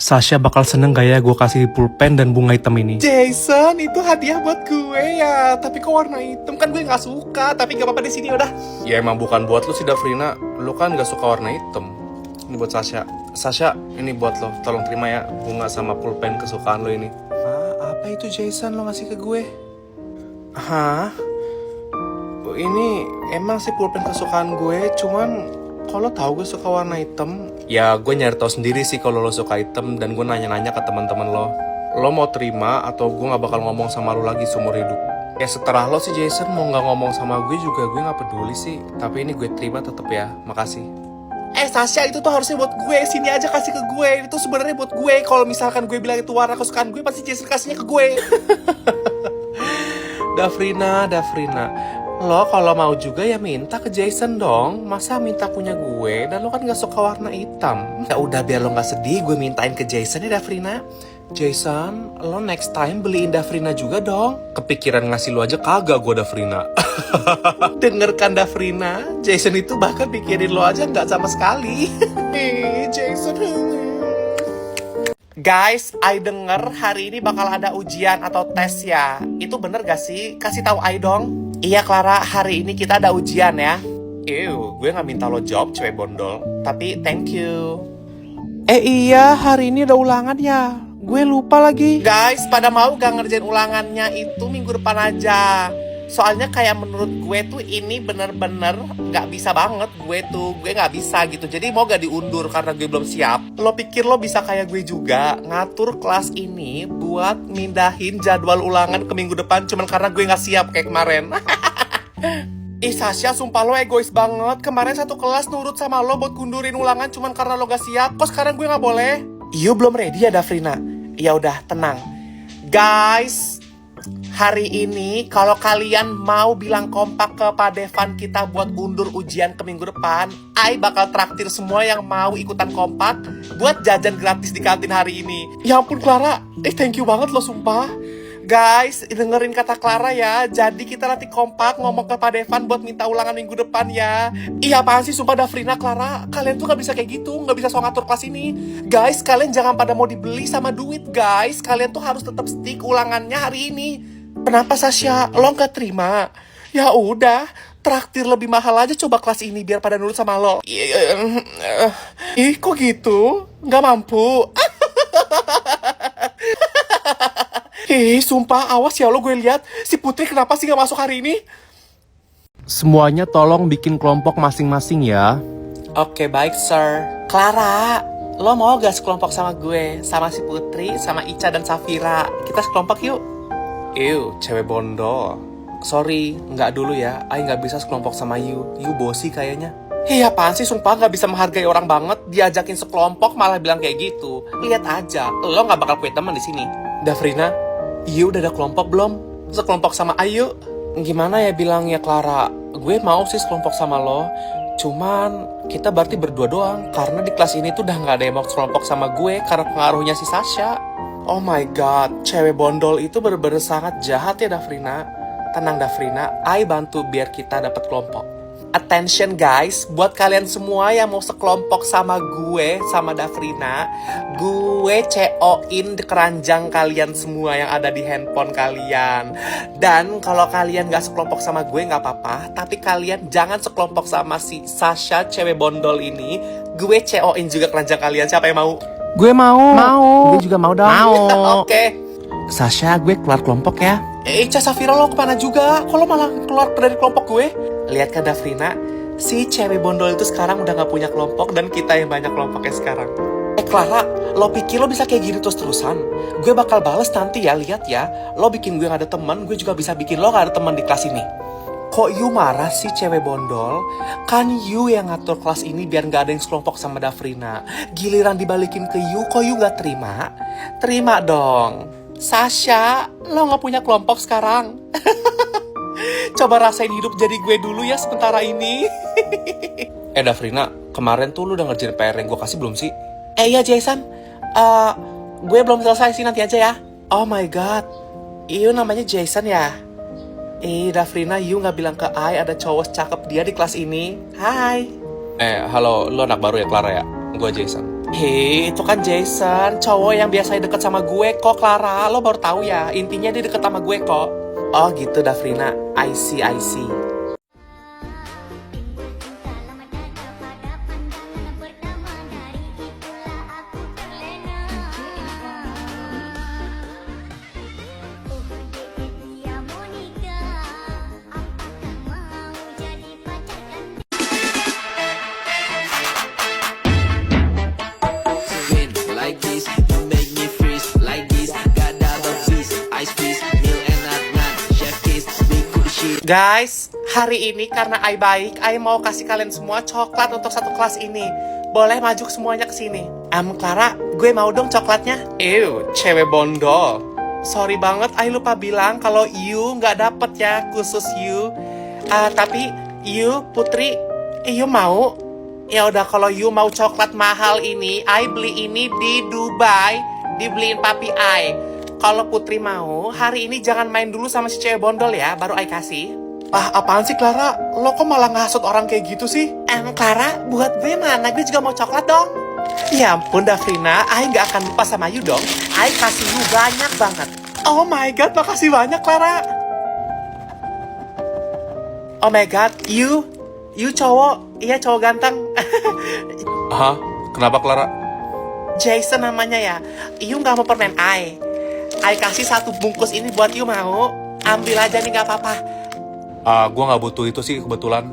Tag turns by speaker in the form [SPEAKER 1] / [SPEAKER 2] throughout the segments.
[SPEAKER 1] Sasha bakal seneng gak ya gue kasih pulpen dan bunga hitam ini?
[SPEAKER 2] Jason, itu hadiah buat gue ya. Tapi kok warna hitam, kan gue gak suka. Tapi gak apa-apa di sini udah.
[SPEAKER 1] Ya emang bukan buat lu sih Dafrina. Lu kan gak suka warna hitam. Ini buat Sasha. Sasha, ini buat lo. Tolong terima ya bunga sama pulpen kesukaan lo ini.
[SPEAKER 2] Apa itu Jason lo ngasih ke gue?
[SPEAKER 1] Hah? Ini emang sih pulpen kesukaan gue, cuman kalau tahu gue suka warna hitam, ya gue nyari tahu sendiri sih kalau lo suka hitam, dan gue nanya-nanya ke teman-teman lo. Lo mau terima atau gue nggak bakal ngomong sama lo lagi seumur hidup? Ya setelah lo sih Jason mau nggak ngomong sama gue juga gue nggak peduli sih. Tapi ini gue terima tetep ya, makasih.
[SPEAKER 2] Sasha, itu tuh harusnya buat gue. Sini aja kasih ke gue. Itu sebenarnya buat gue. Kalau misalkan gue bilang itu warna kesukaan gue, pasti Jason kasihnya ke gue.
[SPEAKER 1] Dafrina, lo kalau mau juga ya minta ke Jason dong. Masa minta punya gue, dan lo kan gak suka warna hitam. Ya udah biar lo gak sedih, gue mintain ke Jason ya Dafrina. Jason, lo next time beliin Dafrina juga dong. Kepikiran ngasih lo aja kagak gue Dafrina. Dengerkan Dafrina, Jason itu bahkan pikirin lo aja gak sama sekali.
[SPEAKER 2] Jason. Guys, I denger hari ini bakal ada ujian atau tes ya. Itu bener gak sih? Kasih tahu I dong. Iya Clara, hari ini kita ada ujian ya.
[SPEAKER 1] Gue gak minta lo jawab cewek bondol.
[SPEAKER 2] Tapi thank you.
[SPEAKER 1] Iya, hari ini ada ulangan ya. Gue lupa lagi.
[SPEAKER 2] Guys, pada mau gak ngerjain ulangannya itu minggu depan aja. Soalnya kayak menurut gue tuh ini bener-bener gak bisa banget. Gue gak bisa gitu. Jadi mau gak diundur karena gue belum siap. Lo pikir lo bisa kayak gue juga ngatur kelas ini buat mindahin jadwal ulangan ke minggu depan cuman karena gue gak siap kayak kemarin. Sasha, sumpah lo egois banget. Kemarin satu kelas nurut sama lo buat kundurin ulangan cuman karena lo gak siap. Kok sekarang gue gak boleh? Iyo belum ready ya Dafrina? Ya udah, tenang. Guys, hari ini kalau kalian mau bilang kompak ke Pak Devan kita buat undur ujian ke minggu depan, I bakal traktir semua yang mau ikutan kompak buat jajan gratis di kantin hari ini. Ya ampun Clara, thank you banget lo sumpah. Guys, dengerin kata Clara ya. Jadi kita nanti kompak ngomong ke Pak Devan buat minta ulangan minggu depan ya. Iya apaan sih sumpah Dafrina, Clara. Kalian tuh gak bisa kayak gitu, gak bisa so ngatur kelas ini. Guys, kalian jangan pada mau dibeli sama duit guys. Kalian tuh harus tetap stick ulangannya hari ini. Kenapa Sasha? Lo gak terima? Ya udah, traktir lebih mahal aja coba kelas ini biar pada nurut sama lo. Kok gitu? Gak mampu? Sumpah, awas ya lo, gue lihat si Putri kenapa sih gak masuk hari ini?
[SPEAKER 1] Semuanya tolong bikin kelompok masing-masing ya.
[SPEAKER 2] Oke, baik sir. Clara, lo mau gak sekelompok sama gue? Sama si Putri, sama Ica dan Safira. Kita sekelompok yuk.
[SPEAKER 1] Cewek bondol. Sorry, nggak dulu ya. I nggak bisa sekelompok sama you. You bosi kayaknya.
[SPEAKER 2] Apaan sih sumpah gak bisa menghargai orang banget. Diajakin sekelompok malah bilang kayak gitu. Lihat aja, lo gak bakal punya teman di sini.
[SPEAKER 1] Dafrina, you udah ada kelompok belum?
[SPEAKER 2] Sekelompok sama Ayu.
[SPEAKER 1] Gimana ya bilangnya Clara? Gue mau sih sekelompok sama lo. Cuman kita berarti berdua doang. Karena di kelas ini tuh udah nggak ada yang mau sekelompok sama gue karena pengaruhnya si Sasha.
[SPEAKER 2] Oh my god, cewek bondol itu bener-bener sangat jahat ya Dafrina.
[SPEAKER 1] Tenang Dafrina, I bantu biar kita dapat kelompok.
[SPEAKER 2] Attention guys, buat kalian semua yang mau sekelompok sama gue, sama Dafrina, gue CO-in keranjang kalian semua yang ada di handphone kalian. Dan kalau kalian gak sekelompok sama gue gak apa-apa, tapi kalian jangan sekelompok sama si Sasha, cewek bondol ini. Gue CO-in juga keranjang kalian, siapa yang mau?
[SPEAKER 1] Gue mau. Gue juga mau dong.
[SPEAKER 2] Oke.
[SPEAKER 1] Sasha, gue keluar kelompok ya.
[SPEAKER 2] Ica, Safira, lo kemana juga? Kok lo malah keluar dari kelompok gue? Lihat kan Dafrina, si cewek bondol itu sekarang udah gak punya kelompok dan kita yang banyak kelompoknya sekarang. Clara, lo pikir lo bisa kayak gini terus-terusan? Gue bakal bales nanti ya, lihat ya. Lo bikin gue gak ada teman, gue juga bisa bikin lo gak ada teman di kelas ini. Kok you marah sih cewek bondol? Kan you yang ngatur kelas ini biar gak ada yang sekelompok sama Dafrina. Giliran dibalikin ke you, kok you gak terima? Terima dong. Sasha, lo gak punya kelompok sekarang. Coba rasain hidup jadi gue dulu ya sementara ini.
[SPEAKER 1] Dafrina, kemarin tuh lu udah ngerjain PR yang gue kasih belum sih?
[SPEAKER 2] Iya Jason, gue belum selesai sih, nanti aja ya. Oh my god, you namanya Jason ya? Dafrina, you gak bilang ke I ada cowok cakep dia di kelas ini. Hai.
[SPEAKER 1] Halo, lu anak baru ya Clara ya? Gue Jason.
[SPEAKER 2] Hei, itu kan Jason, cowok yang biasanya deket sama gue kok, Clara. Lo baru tahu ya, intinya dia deket sama gue kok. Oh gitu, Dafrina. I see, I see.
[SPEAKER 3] Like this, you make me freeze like this. Got double cheese, ice fish, Neil and Adnan, chef kiss, big good shit.
[SPEAKER 2] Guys, hari ini karena Ai baik, Ai mau kasih kalian semua coklat untuk satu kelas ini. Boleh maju semuanya ke sini. Clara, gue mau dong coklatnya. Ew, cewek bondol. Sorry banget, Ai lupa bilang kalau you nggak dapet ya, khusus you. Tapi you, Putri, you mau? Ya udah, kalau you mau coklat mahal ini, Ai beli ini di Dubai, dibeliin papi Ai. Kalau Putri mau, hari ini jangan main dulu sama si cewek bondol ya, baru Ai kasih. Apaan sih Clara? Lo kok malah ngasut orang kayak gitu sih? Clara, buat gue mana? Gue juga mau coklat dong. Ya ampun Dafrina, Ai nggak akan lupa sama you dong. Ai kasih you banyak banget. Oh my god, makasih banyak Clara. Oh my god, you cowok. Iya, cowok ganteng.
[SPEAKER 1] Hah? Kenapa Clara?
[SPEAKER 2] Jason namanya ya. You nggak mau permen Ai. Ai kasih satu bungkus ini buat you, mau? Ambil aja nih, nggak apa-apa.
[SPEAKER 1] Gue nggak butuh itu sih kebetulan.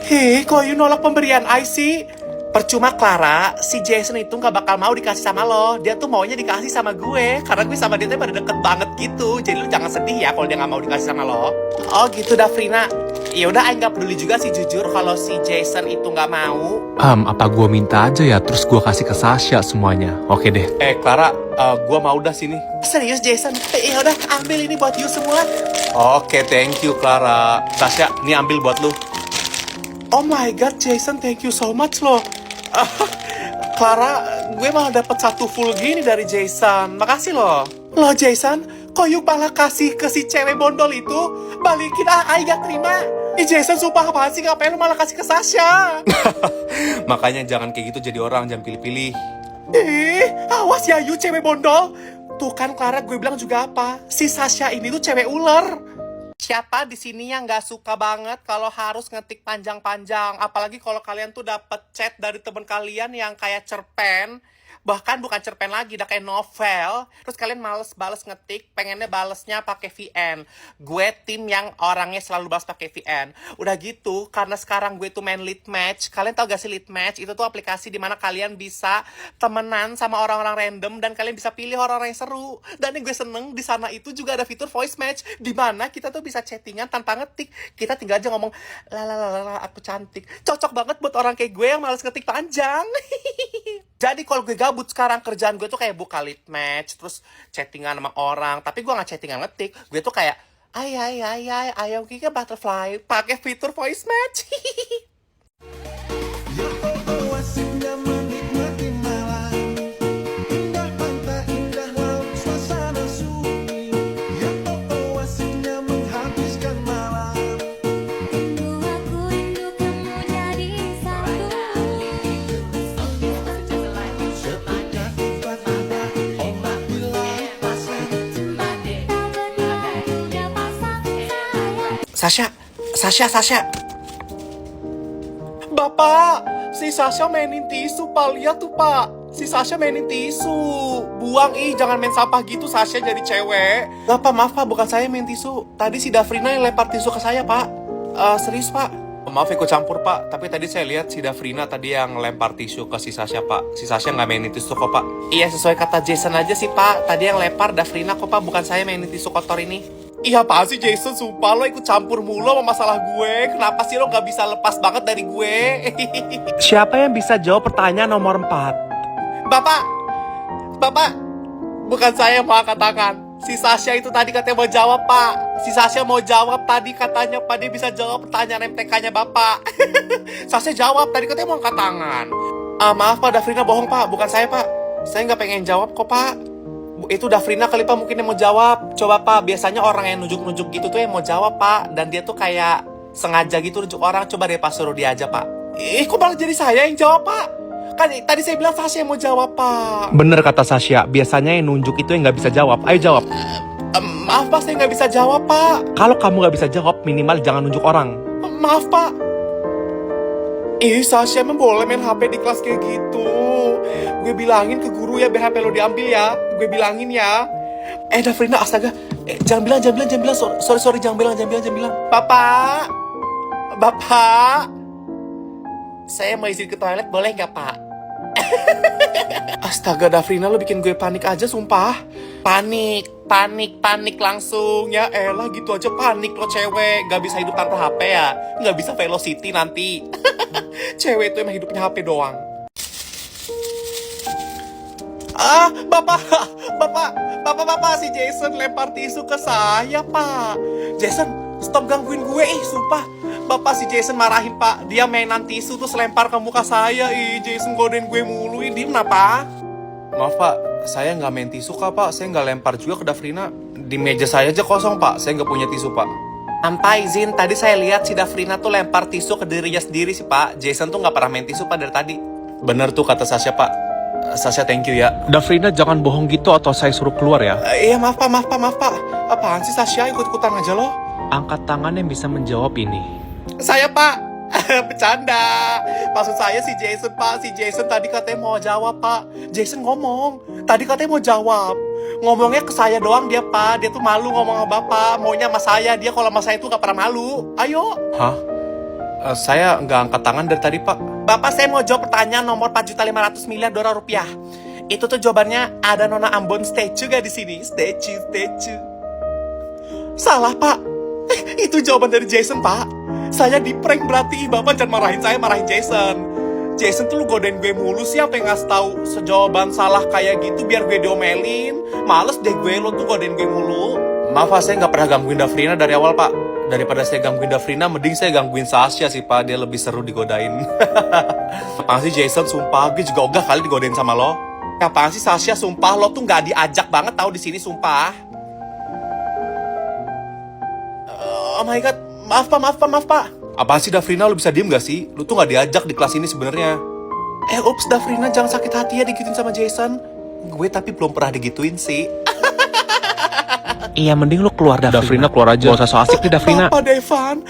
[SPEAKER 2] Hei, kok you nolak pemberian Ai sih? Percuma Clara, si Jason itu nggak bakal mau dikasih sama lo. Dia tuh maunya dikasih sama gue. Karena gue sama dia tuh pada deket banget gitu. Jadi lo jangan sedih ya kalau dia nggak mau dikasih sama lo. Oh gitu Dafrina. Ya udah, Ai nggak peduli juga sih jujur kalau si Jason itu nggak mau.
[SPEAKER 1] Apa gue minta aja ya, terus gue kasih ke Sasha semuanya. Oke deh. Clara, gue mau udah sini.
[SPEAKER 2] Serius Jason? Ya udah, ambil ini buat you semua.
[SPEAKER 1] Oke, thank you Clara. Sasha, ini ambil buat lu.
[SPEAKER 2] Oh my god, Jason, thank you so much loh. Clara, gue malah dapat satu full gini dari Jason. Makasih loh. Loh Jason, kok you malah kasih ke si cewek bondol itu? Balikin, Ai gak terima. Jason, sumpah apaan sih? Ngapain lu malah kasih ke Sasha?
[SPEAKER 1] Makanya jangan kayak gitu jadi orang, jangan pilih-pilih.
[SPEAKER 2] Awas ya you cewek bondol. Tuh kan Clara, gue bilang juga apa? Si Sasha ini tuh cewek ular. Siapa di sini yang nggak suka banget kalau harus ngetik panjang-panjang? Apalagi kalau kalian tuh dapet chat dari temen kalian yang kayak cerpen. Bahkan bukan cerpen lagi, udah kayak novel. Terus kalian males bales ngetik, pengennya balesnya pakai VN. Gue tim yang orangnya selalu balas pakai VN. Udah gitu, karena sekarang gue tuh main lead match. Kalian tau gak sih lead match? Itu tuh aplikasi dimana kalian bisa temenan sama orang-orang random dan kalian bisa pilih orang-orang yang seru. Dan yang gue seneng di sana itu juga ada fitur voice match, dimana kita tuh bisa chattingan tanpa ngetik. Kita tinggal aja ngomong la aku cantik. Cocok banget buat orang kayak gue yang males ngetik panjang. Jadi kalau gue gabut sekarang, kerjaan gue tuh kayak buka lead match, terus chattingan sama orang. Tapi gue gak chattingan ngetik, gue tuh kayak ayam kika butterfly, pakai fitur voice match. Sasha. Bapak, si Sasha mainin tisu, Pak. Lihat tuh, Pak. Si Sasha mainin tisu. Buang, jangan main sampah gitu, Sasha jadi cewek. Bapak, maaf, Pak. Bukan saya main tisu. Tadi si Dafrina yang lempar tisu ke saya, Pak. Serius, Pak. Maaf ikut campur, Pak. Tapi tadi saya lihat si Dafrina tadi yang lempar tisu ke si Sasha, Pak. Si Sasha nggak mainin tisu kok, Pak. Iya, sesuai kata Jason aja sih, Pak. Tadi yang lempar Dafrina kok, Pak. Bukan saya mainin tisu kotor ini. Iya, apaan sih Jason? Sumpah lo ikut campur mulu sama masalah gue. Kenapa sih lo gak bisa lepas banget dari gue? Siapa yang bisa jawab pertanyaan nomor 4? Bapak, bukan saya yang mau angkat tangan. Si Sasha itu tadi katanya mau jawab, Pak. Si Sasha mau jawab tadi katanya, Pak. Dia bisa jawab pertanyaan MTK-nya Bapak. Sasha jawab tadi katanya mau angkat tangan. Maaf Pak, Dafrina bohong Pak. Bukan saya, Pak. Saya gak pengen jawab kok, Pak. Itu Dafrina kali Pak mungkin yang mau jawab. Coba Pak, biasanya orang yang nunjuk-nunjuk gitu tuh yang mau jawab Pak. Dan dia tuh kayak sengaja gitu nunjuk orang. Coba deh Pak, suruh dia aja Pak. Kok malah jadi saya yang jawab Pak? Kan tadi saya bilang Sasha yang mau jawab, Pak.
[SPEAKER 1] Bener kata Sasha, biasanya yang nunjuk itu yang nggak bisa jawab. Ayo jawab.
[SPEAKER 2] Maaf, Pak, saya nggak bisa jawab, Pak.
[SPEAKER 1] Kalau kamu nggak bisa jawab, minimal jangan nunjuk orang.
[SPEAKER 2] Maaf, Pak. Sasha emang boleh main HP di kelas kayak gitu. Gue bilangin ke guru ya, biar HP lo diambil ya. Gue bilangin ya. Dafrina, astaga. Jangan bilang. Sorry, jangan bilang. Bapak. Saya mau izin ke toilet, boleh nggak, Pak? Astaga, Dafrina, lo bikin gue panik aja, sumpah. Panik langsung. Ya elah, gitu aja panik lo cewek. Gak bisa hidup tanpa HP ya? Gak bisa velocity nanti. Cewek itu emang hidupnya HP doang. Bapak, si Jason lempar tisu ke saya, Pak. Jason, stop gangguin gue, sumpah. Bapak, si Jason marahin, Pak. Dia mainan tisu terus lempar ke muka saya. Jason godain gue mulu. Dia kenapa?
[SPEAKER 1] Maaf Pak, saya nggak main tisu kak Pak. Saya nggak lempar juga ke Dafrina. Di meja saya aja kosong Pak. Saya nggak punya tisu Pak.
[SPEAKER 2] Tanpa izin, tadi saya lihat si Dafrina tuh lempar tisu ke dirinya sendiri sih, Pak. Jason tuh nggak pernah main tisu, Pak, dari tadi.
[SPEAKER 1] Bener tuh kata Sasha Pak. Sasha thank you ya. Dafrina jangan bohong gitu atau saya suruh keluar ya.
[SPEAKER 2] Iya, maaf Pak. Apaan sih Sasha, ikut-ikutan aja loh.
[SPEAKER 1] Angkat tangan yang bisa menjawab ini.
[SPEAKER 2] Saya, Pak. Bercanda. Maksud saya si Jason, Pak. Si Jason tadi katanya mau jawab, Pak. Jason ngomong. Tadi katanya mau jawab. Ngomongnya ke saya doang dia, Pak. Dia tuh malu ngomong sama Bapak. Maunya sama saya. Dia kalau sama saya tuh gak pernah malu. Ayo.
[SPEAKER 1] Hah? Saya nggak angkat tangan dari tadi, Pak.
[SPEAKER 2] Bapak, saya mau jawab pertanyaan nomor 4.500.000.000.000 rupiah. Itu tuh jawabannya ada Nona Ambon statue gak di sini? Statue. Salah, Pak. Itu jawaban dari Jason, Pak. Saya di prank berarti. Bapak jangan marahin saya, marahin Jason. Jason tuh lu godain gue mulu sih, apa yang ngasih tahu sejawaban salah kayak gitu biar gue diomelin. Males deh gue, lo tuh godain gue mulu.
[SPEAKER 1] Maaf Pak, saya nggak pernah gangguin Dafrina dari awal Pak. Daripada saya gangguin Dafrina, mending saya gangguin Sasha sih Pak. Dia lebih seru digodain.
[SPEAKER 2] Apaan sih Jason, sumpah gue juga ogah kali digodain sama lo. Apaan sih Sasha, sumpah lo tuh nggak diajak banget tahu di sini, sumpah. Oh my god, maaf Pak.
[SPEAKER 1] Apaan sih Dafrina, lu bisa diem gak sih? Lu tuh nggak diajak di kelas ini sebenarnya.
[SPEAKER 2] Ups, Dafrina, jangan sakit hati ya digituin sama Jason. Gue tapi belum pernah digituin sih.
[SPEAKER 1] Iya, mending lu keluar Dafrina keluar aja. Gak usah so asik nih Dafrina.
[SPEAKER 2] Apa Devan?